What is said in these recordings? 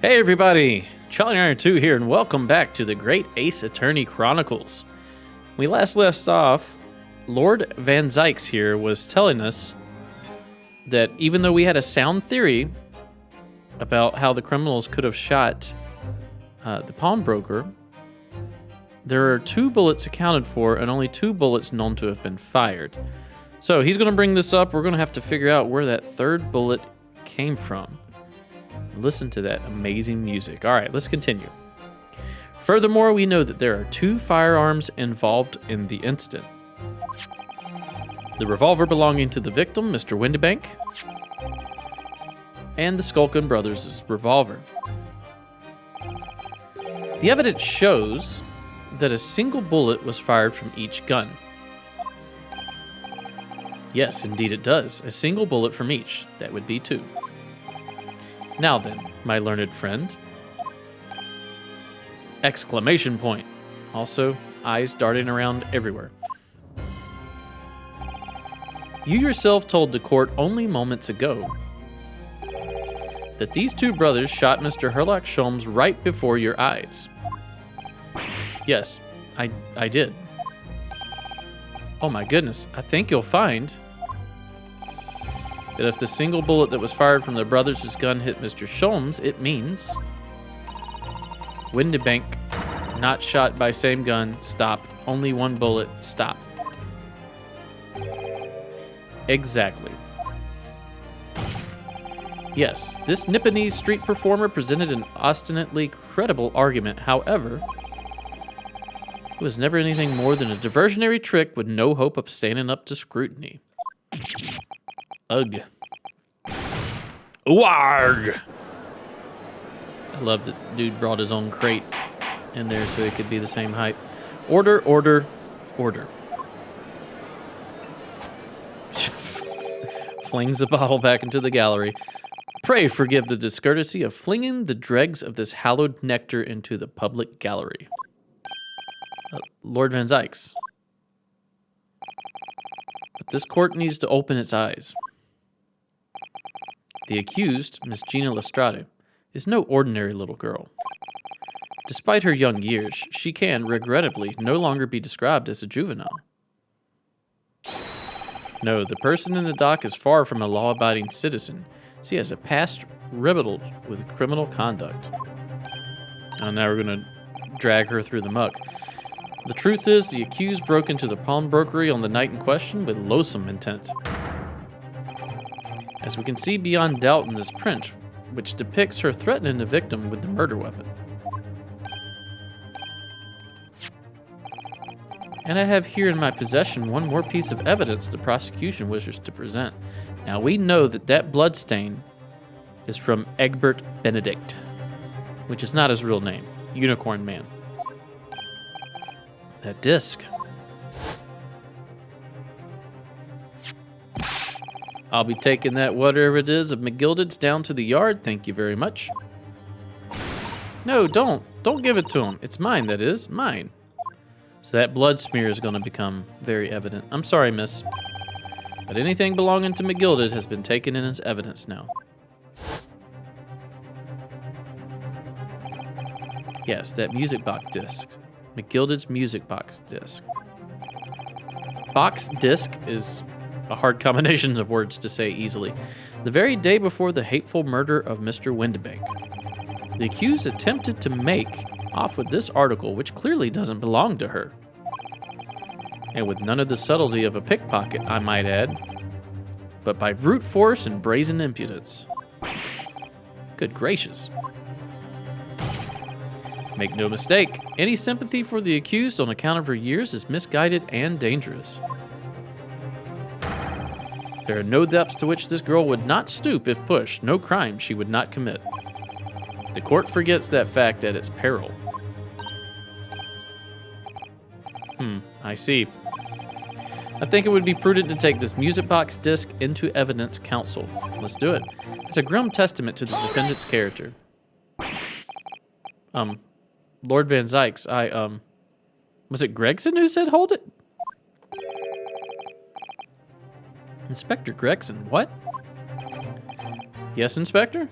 Hey everybody, Charlie Iron 2 here, and welcome back to the Great Ace Attorney Chronicles. We last left off, Lord Van Zykes here was telling us that even though we had a sound theory about how the criminals could have shot the pawnbroker, there are 2 bullets accounted for and only 2 bullets known to have been fired. So he's going to bring this up. We're going to have to figure out where that 3rd bullet came from. Listen to that amazing music. All right, let's continue. Furthermore, we know that there are 2 firearms involved in the incident. The revolver belonging to the victim, Mr. Windibank, and the Skulkin brothers' revolver. The evidence shows that a single bullet was fired from each gun. Yes, indeed it does. A single bullet from each. That would be 2. Now then, my learned friend. Exclamation point. Also, eyes darting around everywhere. You yourself told the court only moments ago that these 2 brothers shot Mr. Herlock Sholmes right before your eyes. Yes, I did. Oh my goodness, I think you'll find that if the single bullet that was fired from the brothers' gun hit Mr. Sholmes, it means Windibank, not shot by same gun, stop. Only 1 bullet, stop. Exactly. Yes, this Nipponese street performer presented an obstinately credible argument. However, it was never anything more than a diversionary trick with no hope of standing up to scrutiny. Ugh. Warg! I love that dude brought his own crate in there so it could be the same height. Order, order, order. Flings the bottle back into the gallery. Pray forgive the discourtesy of flinging the dregs of this hallowed nectar into the public gallery. Lord Van Zykes. But this court needs to open its eyes. The accused, Miss Gina Lestrade, is no ordinary little girl. Despite her young years, she can, regrettably, no longer be described as a juvenile. No, the person in the dock is far from a law-abiding citizen. She has a past riddled with criminal conduct. And now we're going to drag her through the muck. The truth is, the accused broke into the pawnbrokery on the night in question with loathsome intent. As we can see beyond doubt in this print, which depicts her threatening the victim with the murder weapon. And I have here in my possession one more piece of evidence the prosecution wishes to present. Now we know that that bloodstain is from Egbert Benedict, which is not his real name, Unicorn Man. That disc. I'll be taking that whatever it is of McGilded's down to the yard, thank you very much. No, don't give it to him. It's mine, that is, mine. So that blood smear is going to become very evident. I'm sorry, miss. But anything belonging to McGilded has been taken in as evidence now. Yes, that music box disc. McGilded's music box disc. Box disc is a hard combination of words to say easily. The very day before the hateful murder of Mr. Windibank, the accused attempted to make off with this article, which clearly doesn't belong to her. And with none of the subtlety of a pickpocket, I might add, but by brute force and brazen impudence. Good gracious. Make no mistake, any sympathy for the accused on account of her years is misguided and dangerous. There are no depths to which this girl would not stoop if pushed, no crime she would not commit. The court forgets that fact at its peril. I see. I think it would be prudent to take this music box disc into evidence counsel. Let's do it. It's a grim testament to the defendant's character. Lord Van Zykes, was it Gregson who said hold it? Inspector Gregson, what? Yes, Inspector?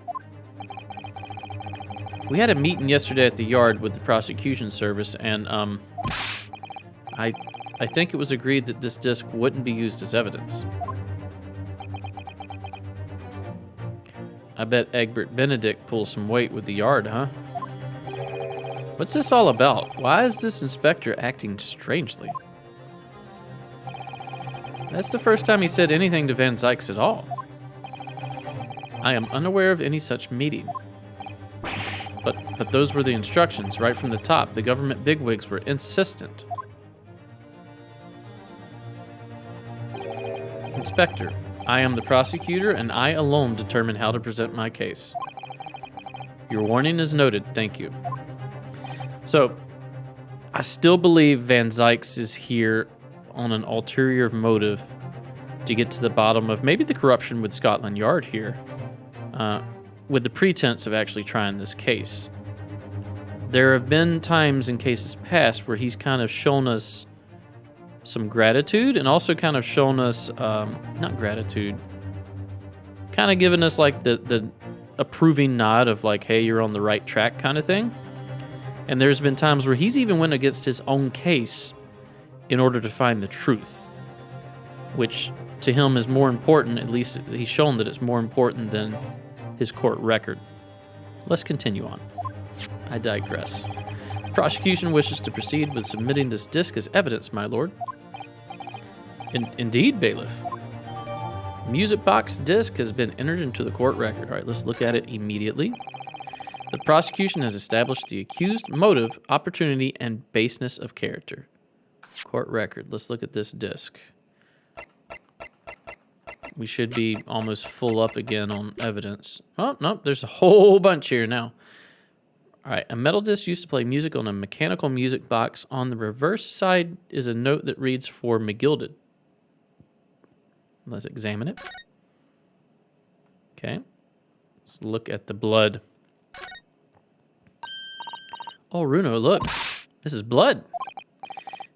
We had a meeting yesterday at the yard with the prosecution service, and I think it was agreed that this disc wouldn't be used as evidence. I bet Egbert Benedict pulls some weight with the yard, huh? What's this all about? Why is this inspector acting strangely? That's the first time he said anything to Van Zykes at all. I am unaware of any such meeting. But those were the instructions, right from the top. The government bigwigs were insistent. Inspector, I am the prosecutor, and I alone determine how to present my case. Your warning is noted. Thank you. So, I still believe Van Zykes is here on an ulterior motive to get to the bottom of maybe the corruption with Scotland Yard here, with the pretense of actually trying this case. There have been times in cases past where he's kind of shown us some gratitude and also kind of shown us, not gratitude, kind of given us like the approving nod of like, hey, you're on the right track kind of thing. And there's been times where he's even went against his own case in order to find the truth, which to him is more important. At least he's shown that it's more important than his court record. Let's continue on. I digress. The prosecution wishes to proceed with submitting this disc as evidence, my lord. Indeed, bailiff. Music box disc has been entered into the court record. All right, let's look at it immediately. The prosecution has established the accused motive, opportunity, and baseness of character. Court record. Let's look at this disc. We should be almost full up again on evidence. Oh, no, there's a whole bunch here now. All right, a metal disc used to play music on a mechanical music box. On the reverse side is a note that reads for McGilded. Let's examine it. Okay, let's look at the blood. Oh, Runo, look. This is blood.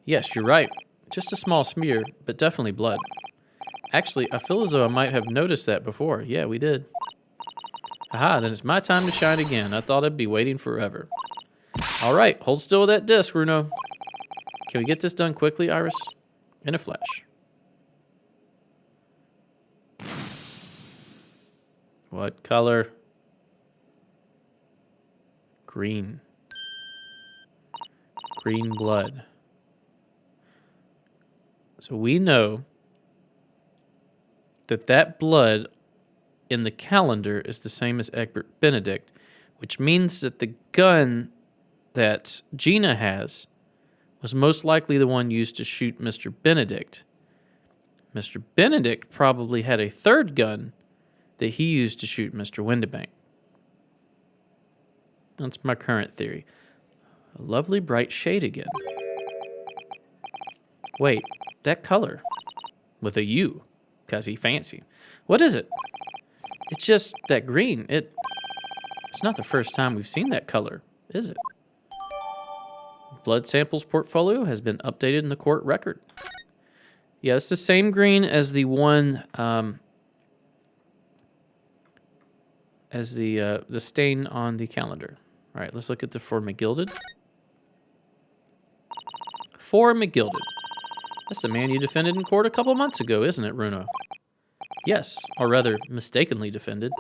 Yes, you're right. Just a small smear, but definitely blood. Actually, I feel as though I might have noticed that before. Yeah, we did. Aha, then it's my time to shine again. I thought I'd be waiting forever. All right, hold still with that disc, Runo. Can we get this done quickly, Iris? In a flash. What color? Green. Green blood. So we know that blood in the calendar is the same as Egbert Benedict, which means that the gun that Gina has was most likely the one used to shoot Mr. Benedict. Mr. Benedict probably had a third gun that he used to shoot Mr. Windibank. That's my current theory. A lovely bright shade again. Wait, that color with a U, 'cause he fancy. What is it? It's just that green. It's not the first time we've seen that color, is it? Blood samples portfolio has been updated in the court record. Yeah, it's the same green as the one, as the stain on the calendar. All right, let's look at the for McGilded. For McGilded. That's the man you defended in court a couple months ago, isn't it, Runo? Yes, or rather, mistakenly defended.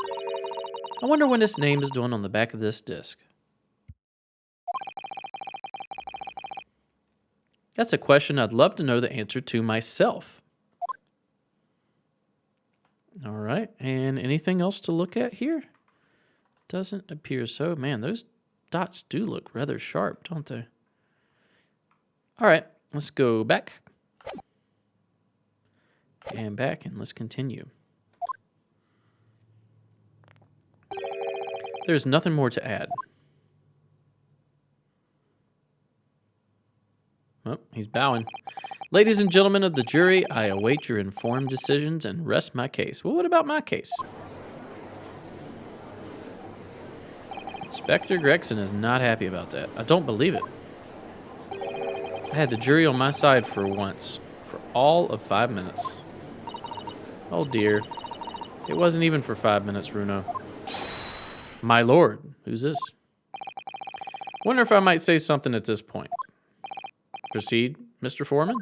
I wonder when this name is doing on the back of this disc. That's a question I'd love to know the answer to myself. All right, and anything else to look at here? Doesn't appear so. Man, those dots do look rather sharp, don't they? All right, let's go back. And back, and let's continue. There's nothing more to add. Oh, he's bowing. Ladies and gentlemen of the jury, I await your informed decisions and rest my case. Well, what about my case? Inspector Gregson is not happy about that. I don't believe it. I had the jury on my side for once, for all of 5 minutes. Oh dear. It wasn't even for 5 minutes, Runo. My lord, who's this? Wonder if I might say something at this point. Proceed, Mr. Foreman?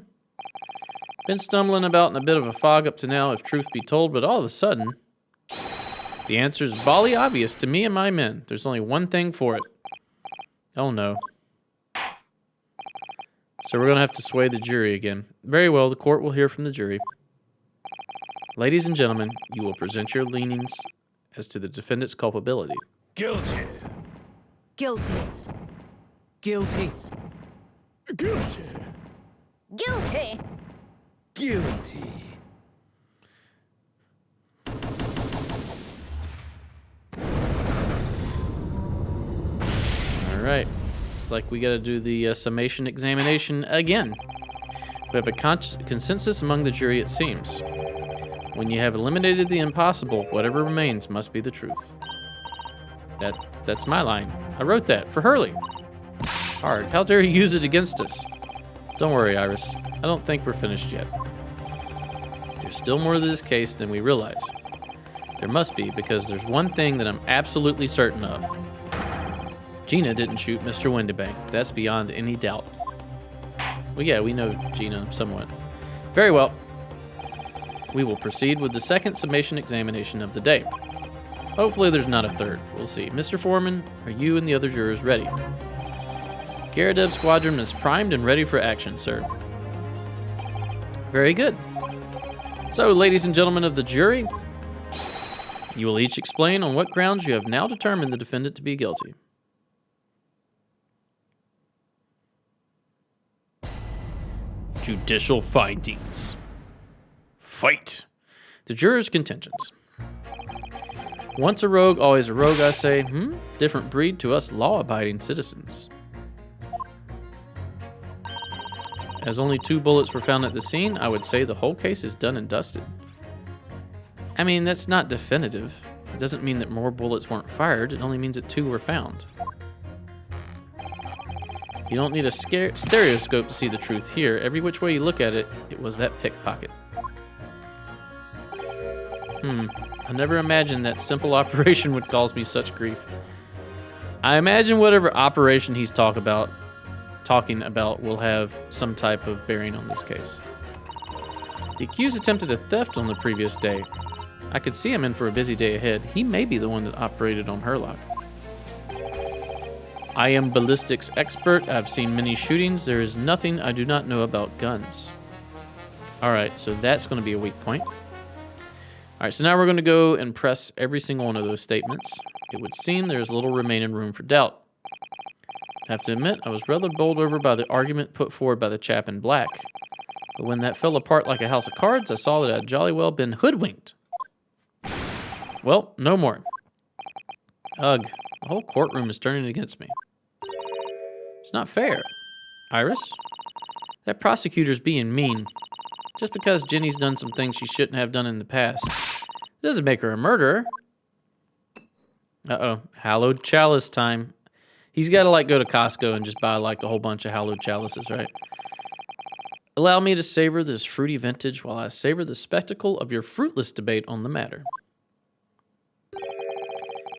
Been stumbling about in a bit of a fog up to now, if truth be told, but all of a sudden, the answer's bally obvious to me and my men. There's only one thing for it. Oh no. So we're going to have to sway the jury again. Very well, the court will hear from the jury. Ladies and gentlemen, you will present your leanings as to the defendant's culpability. Guilty. Guilty. Guilty. Guilty. Guilty. Guilty. All right. Looks like we got to do the summation examination again. We have a consensus among the jury, it seems. When you have eliminated the impossible, whatever remains must be the truth. That's my line. I wrote that for Hurley. Harg, how dare you use it against us? Don't worry, Iris. I don't think we're finished yet. There's still more to this case than we realize. There must be, because there's one thing that I'm absolutely certain of. Gina didn't shoot Mr. Windibank. That's beyond any doubt. Well, yeah, we know Gina somewhat. Very well. We will proceed with the second summation examination of the day. Hopefully there's not a third. We'll see. Mr. Foreman, are you and the other jurors ready? Garadeb Squadron is primed and ready for action, sir. Very good. So, ladies and gentlemen of the jury, you will each explain on what grounds you have now determined the defendant to be guilty. Judicial findings. Fight. The jurors' contentions. Once a rogue, always a rogue, I say. Different breed to us law-abiding citizens. As only 2 bullets were found at the scene, I would say the whole case is done and dusted. I mean, that's not definitive. It doesn't mean that more bullets weren't fired. It only means that 2 were found. You don't need a stereoscope to see the truth here. Every which way you look at it, it was that pickpocket. I never imagined that simple operation would cause me such grief. I imagine whatever operation he's talking about will have some type of bearing on this case. The accused attempted a theft on the previous day. I could see him in for a busy day ahead. He may be the one that operated on Herlock. I am ballistics expert. I've seen many shootings. There is nothing I do not know about guns. All right, so that's going to be a weak point. All right, so now we're going to go and press every single one of those statements. It would seem there's little remaining room for doubt. I have to admit, I was rather bowled over by the argument put forward by the chap in black. But when that fell apart like a house of cards, I saw that I'd jolly well been hoodwinked. Well, no more. Ugh, the whole courtroom is turning against me. It's not fair. Iris? That prosecutor's being mean. Just because Jenny's done some things she shouldn't have done in the past, it doesn't make her a murderer. Uh-oh, hallowed chalice time. He's got to, go to Costco and just buy, a whole bunch of hallowed chalices, right? Allow me to savor this fruity vintage while I savor the spectacle of your fruitless debate on the matter.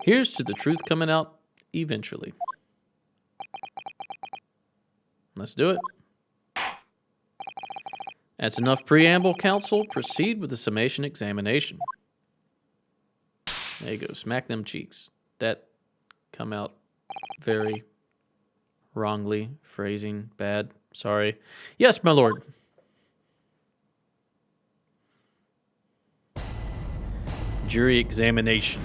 Here's to the truth coming out eventually. Let's do it. That's enough preamble, counsel. Proceed with the summation examination. There you go. Smack them cheeks. That come out very wrongly. Phrasing bad. Sorry. Yes, my lord. Jury examination.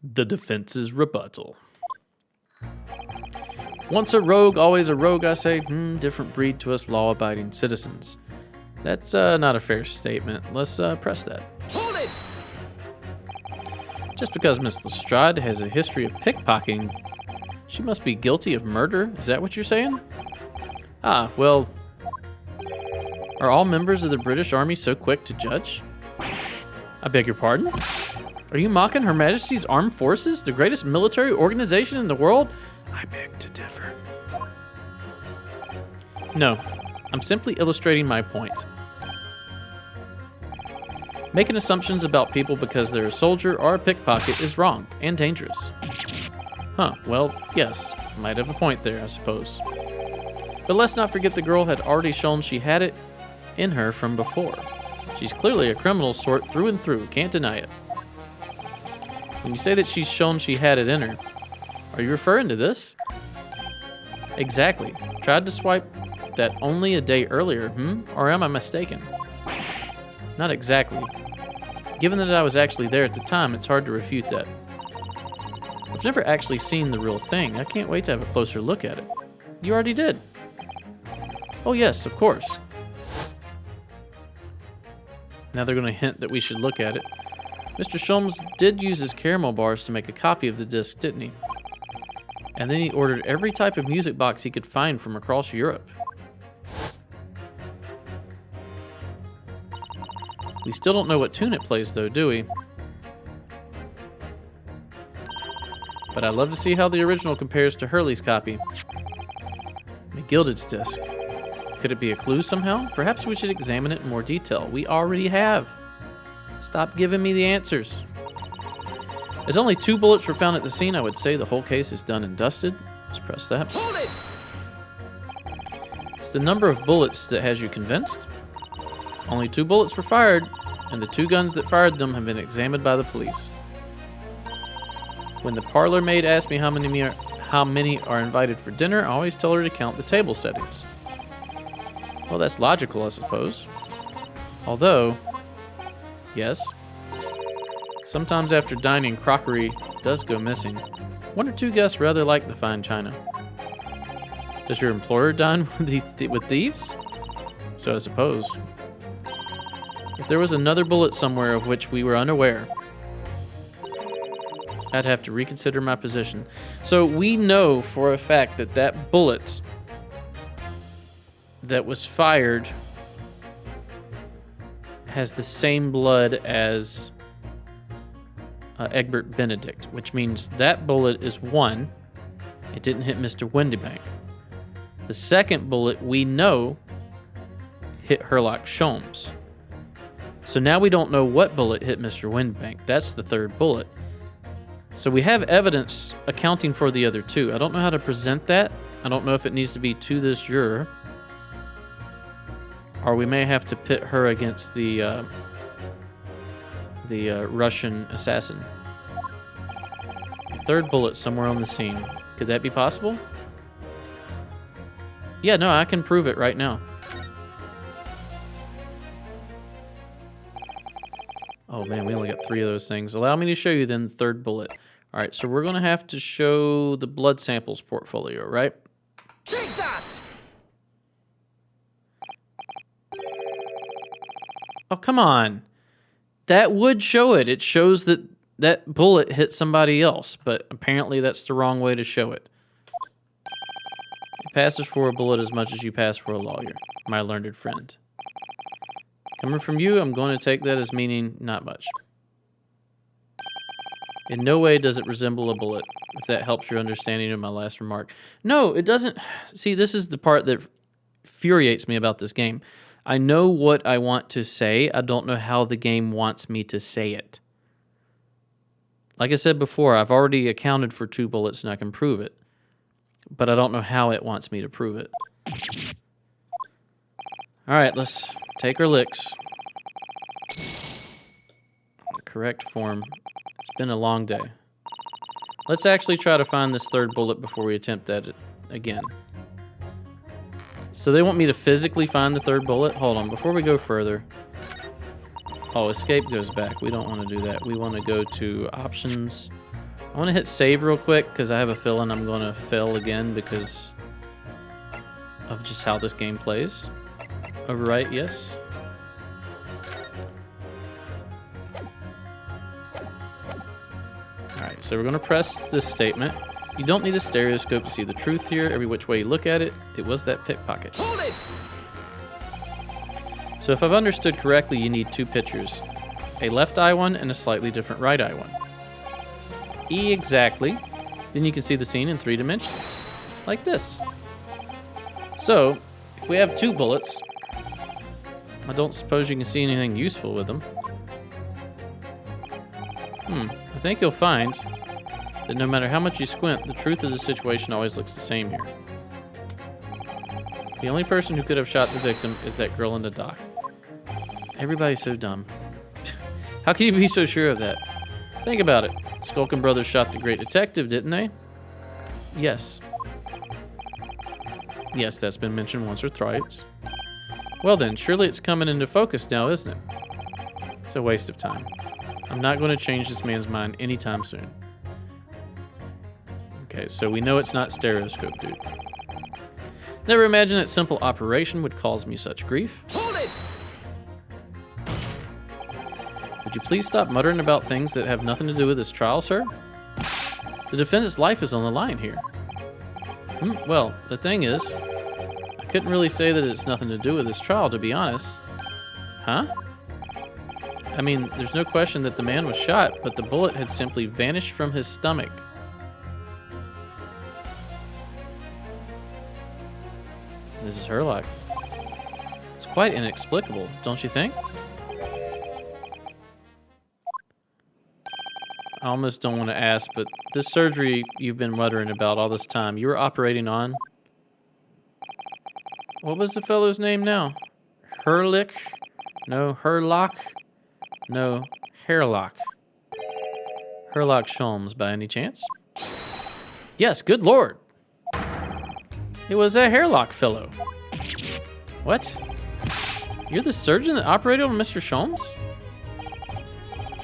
The defense's rebuttal. Once a rogue, always a rogue, I say. Different breed to us law-abiding citizens. That's not a fair statement. Let's press that. Hold it! Just because Miss Lestrade has a history of pickpocketing, she must be guilty of murder? Is that what you're saying? Ah, well, are all members of the British Army so quick to judge? I beg your pardon? Are you mocking Her Majesty's Armed Forces, the greatest military organization in the world? I beg to differ. No, I'm simply illustrating my point. Making assumptions about people because they're a soldier or a pickpocket is wrong and dangerous. Huh, well, yes, might have a point there, I suppose. But let's not forget the girl had already shown she had it in her from before. She's clearly a criminal sort through and through, can't deny it. When you say that she's shown she had it in her, are you referring to this? Exactly. Tried to swipe that only a day earlier, Or am I mistaken? Not exactly. Given that I was actually there at the time, it's hard to refute that. I've never actually seen the real thing. I can't wait to have a closer look at it. You already did. Oh yes, of course. Now they're going to hint that we should look at it. Mr. Sholmes did use his caramel bars to make a copy of the disc, didn't he? And then he ordered every type of music box he could find from across Europe. We still don't know what tune it plays though, do we? But I'd love to see how the original compares to Hurley's copy. McGilded's disc. Could it be a clue somehow? Perhaps we should examine it in more detail. We already have. Stop giving me the answers. As only 2 bullets were found at the scene, I would say the whole case is done and dusted. Let's press that. Hold it! It's the number of bullets that has you convinced. Only 2 bullets were fired, and the 2 guns that fired them have been examined by the police. When the parlor maid asks me how many are invited for dinner, I always tell her to count the table settings. Well, that's logical, I suppose. Although, yes, sometimes after dining, crockery does go missing. 1 or 2 guests rather like the fine china. Does your employer dine with thieves? So I suppose. If there was another bullet somewhere of which we were unaware, I'd have to reconsider my position. So we know for a fact that that bullet that was fired has the same blood as Egbert Benedict, which means that bullet is 1. It didn't hit Mr. Windybank. The second bullet we know hit Herlock Sholmes. So now we don't know what bullet hit Mr. Windybank. That's the 3rd bullet. So we have evidence accounting for the other 2. I don't know how to present that. I don't know if it needs to be to this juror, or we may have to pit her against the Russian assassin. The 3rd bullet somewhere on the scene. Could that be possible? Yeah, no, I can prove it right now. Oh man, we only got 3 of those things. Allow me to show you then the 3rd bullet. All right, so we're gonna have to show the blood samples portfolio, right? Take that! Oh, come on. That would show it. It shows that that bullet hit somebody else, but apparently that's the wrong way to show it. It passes for a bullet as much as you pass for a lawyer, my learned friend. Coming from you, I'm going to take that as meaning not much. In no way does it resemble a bullet, if that helps your understanding of my last remark. No, it doesn't. See, this is the part that infuriates me about this game. I know what I want to say. I don't know how the game wants me to say it. Like I said before, I've already accounted for 2 bullets and I can prove it. But I don't know how it wants me to prove it. All right, let's take our licks. Correct form. It's been a long day. Let's actually try to find this 3rd bullet before we attempt at it again. So they want me to physically find the 3rd bullet? Hold on, before we go further. Oh, escape goes back. We don't want to do that. We want to go to options. I want to hit save real quick because I have a feeling I'm going to fail again because of just how this game plays. Overwrite, yes. Alright, so we're going to press this statement. You don't need a stereoscope to see the truth here. Every which way you look at it, it was that pickpocket. Hold it! So if I've understood correctly, you need 2 pictures. A left eye one and a slightly different right eye one. Exactly. Then you can see the scene in 3 dimensions. Like this. So, if we have 2 bullets, I don't suppose you can see anything useful with them. I think you'll find that no matter how much you squint, the truth of the situation always looks the same here. The only person who could have shot the victim is that girl in the dock. Everybody's so dumb. How can you be so sure of that? Think about it. Skulkin brothers shot the great detective, didn't they? Yes. Yes, that's been mentioned once or thrice. Well then, surely it's coming into focus now, isn't it? It's a waste of time. I'm not going to change this man's mind anytime soon. Okay, so we know it's not stereoscope, dude. Never imagined that simple operation would cause me such grief. Hold it! Would you please stop muttering about things that have nothing to do with this trial, sir? The defendant's life is on the line here. Well, the thing is, I couldn't really say that it's nothing to do with this trial, to be honest. Huh? I mean, there's no question that the man was shot, but the bullet had simply vanished from his stomach. This is Herlock. It's quite inexplicable, don't you think? I almost don't want to ask, but this surgery you've been muttering about all this time, you were operating on... What was the fellow's name now? Herlick? No, Herlock? No, Herlock. Herlock Sholmes, by any chance? Yes, good lord! It was that Herlock fellow. What? You're the surgeon that operated on Mr. Sholmes?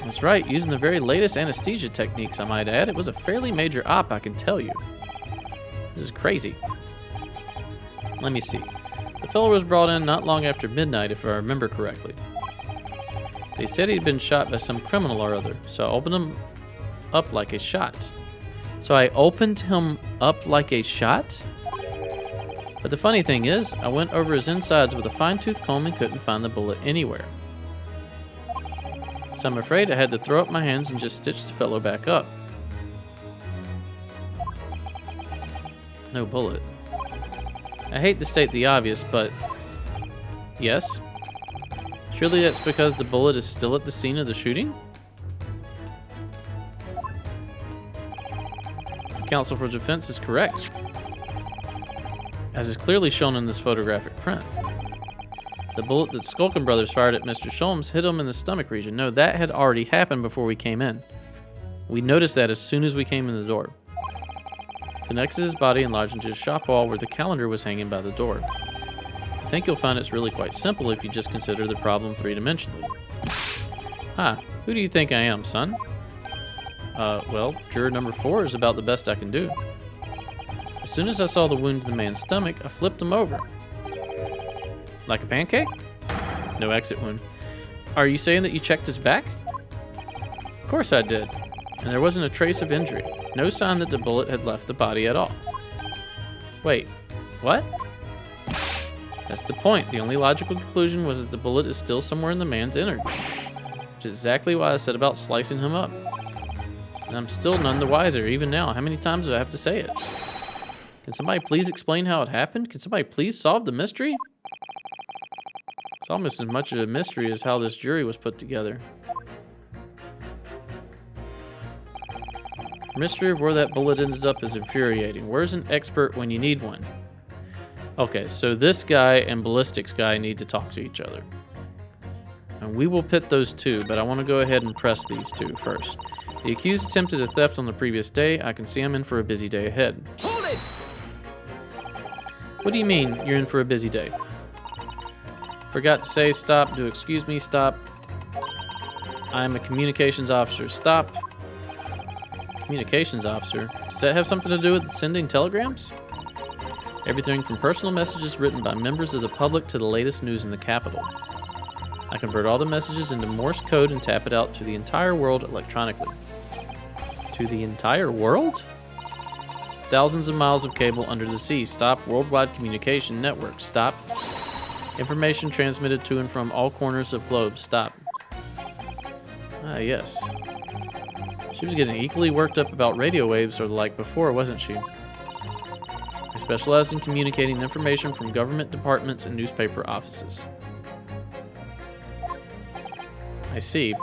That's right, using the very latest anesthesia techniques, I might add. It was a fairly major op, I can tell you. This is crazy. Let me see. The fellow was brought in not long after midnight, if I remember correctly. They said he'd been shot by some criminal or other, so I opened him up like a shot. But the funny thing is, I went over his insides with a fine-tooth comb and couldn't find the bullet anywhere. So I'm afraid I had to throw up my hands and just stitch the fellow back up. No bullet. I hate to state the obvious, but... Yes? Surely that's because the bullet is still at the scene of the shooting? Counsel for defense is correct, as is clearly shown in this photographic print. The bullet that Skulkin brothers fired at Mr. Sholmes hit him in the stomach region. No, that had already happened before we came in. We noticed that as soon as we came in the door. The next is his body enlarged into a shop wall where the calendar was hanging by the door. I think you'll find it's really quite simple if you just consider the problem three-dimensionally. Who do you think I am, son? Well, juror number 4 is about the best I can do. As soon as I saw the wound in the man's stomach, I flipped him over. Like a pancake? No exit wound. Are you saying that you checked his back? Of course I did. And there wasn't a trace of injury. No sign that the bullet had left the body at all. Wait, what? That's the point. The only logical conclusion was that the bullet is still somewhere in the man's innards. Which is exactly why I said about slicing him up. And I'm still none the wiser, even now. How many times do I have to say it? Can somebody please explain how it happened? Can somebody please solve the mystery? It's almost as much of a mystery as how this jury was put together. The mystery of where that bullet ended up is infuriating. Where's an expert when you need one? Okay, so this guy and ballistics guy need to talk to each other. And we will pit those two, but I want to go ahead and press these two first. The accused attempted a theft on the previous day. I can see I'm in for a busy day ahead. Hold it! What do you mean, you're in for a busy day? Forgot to say stop. Do excuse me, stop. I'm a communications officer. Stop. Communications officer? Does that have something to do with sending telegrams? Everything from personal messages written by members of the public to the latest news in the capital. I convert all the messages into Morse code and tap it out to the entire world electronically. To the entire world? Thousands of miles of cable under the sea. Stop. Worldwide communication network. Stop. Information transmitted to and from all corners of globe. Stop. Ah, yes. She was getting equally worked up about radio waves or the like before, wasn't she? I specialize in communicating information from government departments and newspaper offices. I see.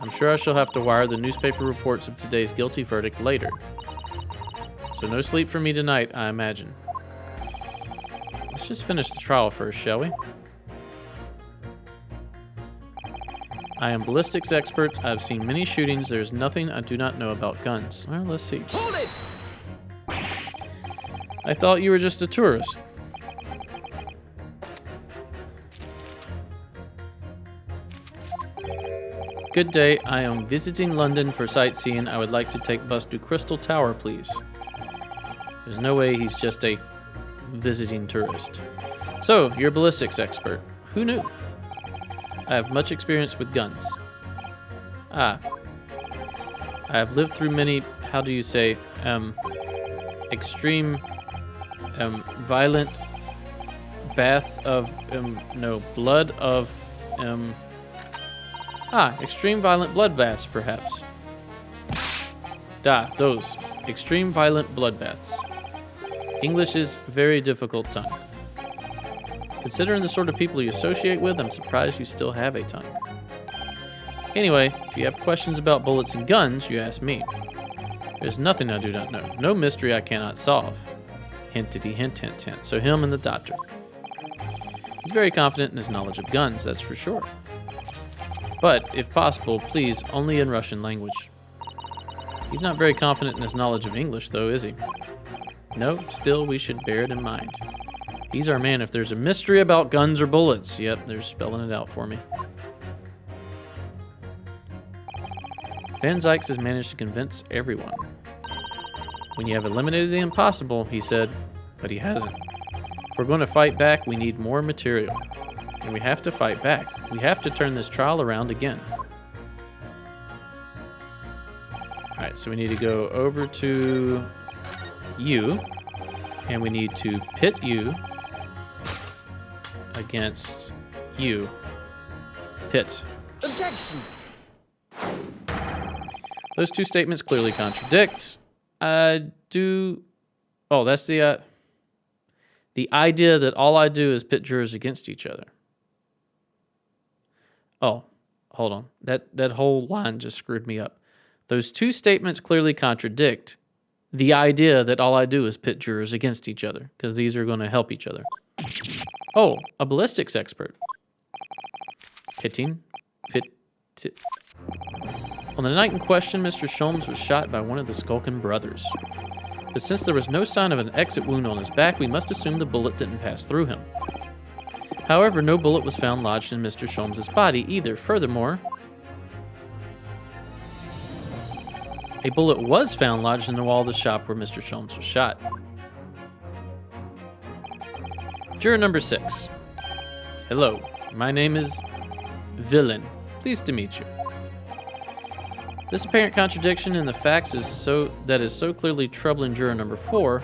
I'm sure I shall have to wire the newspaper reports of today's guilty verdict later. So no sleep for me tonight, I imagine. Let's just finish the trial first, shall we? I am ballistics expert. I've seen many shootings. There's nothing I do not know about guns. Well, let's see. Hold it! I thought you were just a tourist. Good day. I am visiting London for sightseeing. I would like to take bus to Crystal Tower, please. There's no way he's just a visiting tourist. So, you're a ballistics expert. Who knew? I have much experience with guns. I have lived through many, how do you say, extreme, violent bath of, blood of, extreme violent bloodbaths, perhaps. Those. Extreme violent bloodbaths. English is very difficult tongue. Considering the sort of people you associate with, I'm surprised you still have a tongue. Anyway, if you have questions about bullets and guns, you ask me. There's nothing I do not know. No mystery I cannot solve. Hintity hint hint hint. So him and the doctor. He's very confident in his knowledge of guns, that's for sure. But, if possible, please, only in Russian language. He's not very confident in his knowledge of English, though, is he? No, still, we should bear it in mind. He's our man if there's a mystery about guns or bullets. Yep, they're spelling it out for me. Van Zykes has managed to convince everyone. When you have eliminated the impossible, he said, but he hasn't. If we're going to fight back, we need more material. And we have to fight back. We have to turn this trial around again. Alright, so we need to go over to you. And we need to pit you against you. Pit. Objection! Those two statements clearly contradict. Oh, that's the idea that all I do is pit jurors against each other. Oh, hold on. That whole line just screwed me up. Those two statements clearly contradict the idea that all I do is pit jurors against each other, because these are going to help each other. Oh, a ballistics expert. Pitting. On the night in question, Mr. Sholmes was shot by one of the Skulkin brothers. But since there was no sign of an exit wound on his back, we must assume the bullet didn't pass through him. However, no bullet was found lodged in Mr. Sholmes' body either. Furthermore, a bullet was found lodged in the wall of the shop where Mr. Sholmes was shot. Juror number 6. Hello, my name is Villain. Pleased to meet you. This apparent contradiction in the facts is so clearly troubling juror number 4.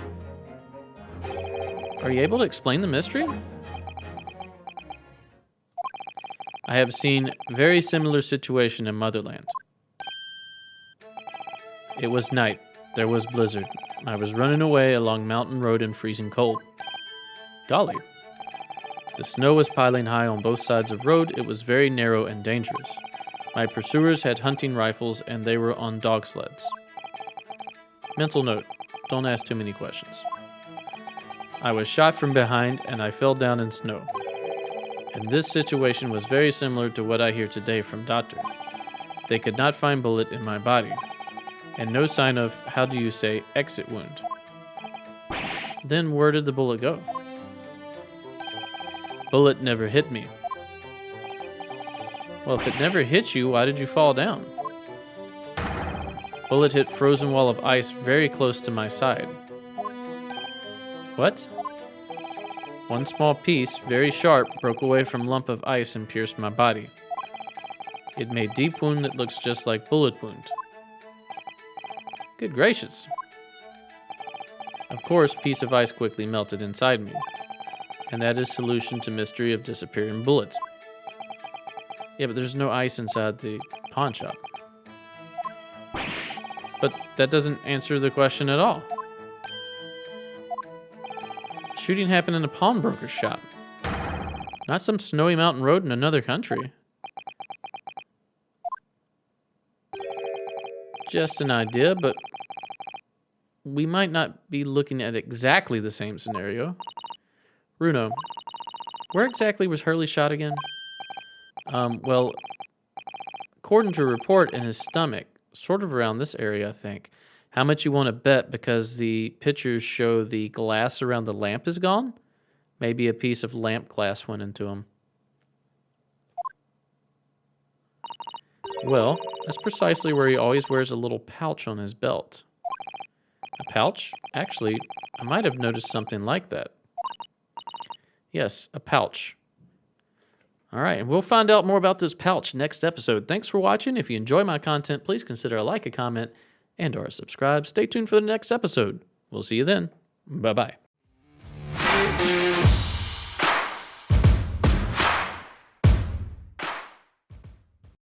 Are you able to explain the mystery? I have seen very similar situation in Motherland. It was night. There was blizzard. I was running away along mountain road in freezing cold. Golly. The snow was piling high on both sides of road. It was very narrow and dangerous. My pursuers had hunting rifles and they were on dog sleds. Mental note, don't ask too many questions. I was shot from behind and I fell down in snow. And this situation was very similar to what I hear today from Doctor. They could not find bullet in my body. And no sign of, how do you say, exit wound. Then where did the bullet go? Bullet never hit me. Well, if it never hit you, why did you fall down? Bullet hit frozen wall of ice very close to my side. What? One small piece, very sharp, broke away from lump of ice and pierced my body. It made deep wound that looks just like bullet wound. Good gracious. Of course, piece of ice quickly melted inside me. And that is solution to mystery of disappearing bullets. Yeah, but there's no ice inside the pawn shop. But that doesn't answer the question at all. Shooting happened in a pawnbroker's shop. Not some snowy mountain road in another country. just an idea, but we might not be looking at exactly the same scenario. Bruno, where exactly was Hurley shot again? Well, according to a report in his stomach, sort of around this area, I think. How much you want to bet because the pictures show the glass around the lamp is gone? Maybe a piece of lamp glass went into him. Well, that's precisely where he always wears a little pouch on his belt. A pouch? Actually, I might have noticed something like that. Yes, a pouch. All right, and we'll find out more about this pouch next episode. Thanks for watching. If you enjoy my content, please consider a like, a comment, and or a subscribe. Stay tuned for the next episode. We'll see you then. Bye-bye.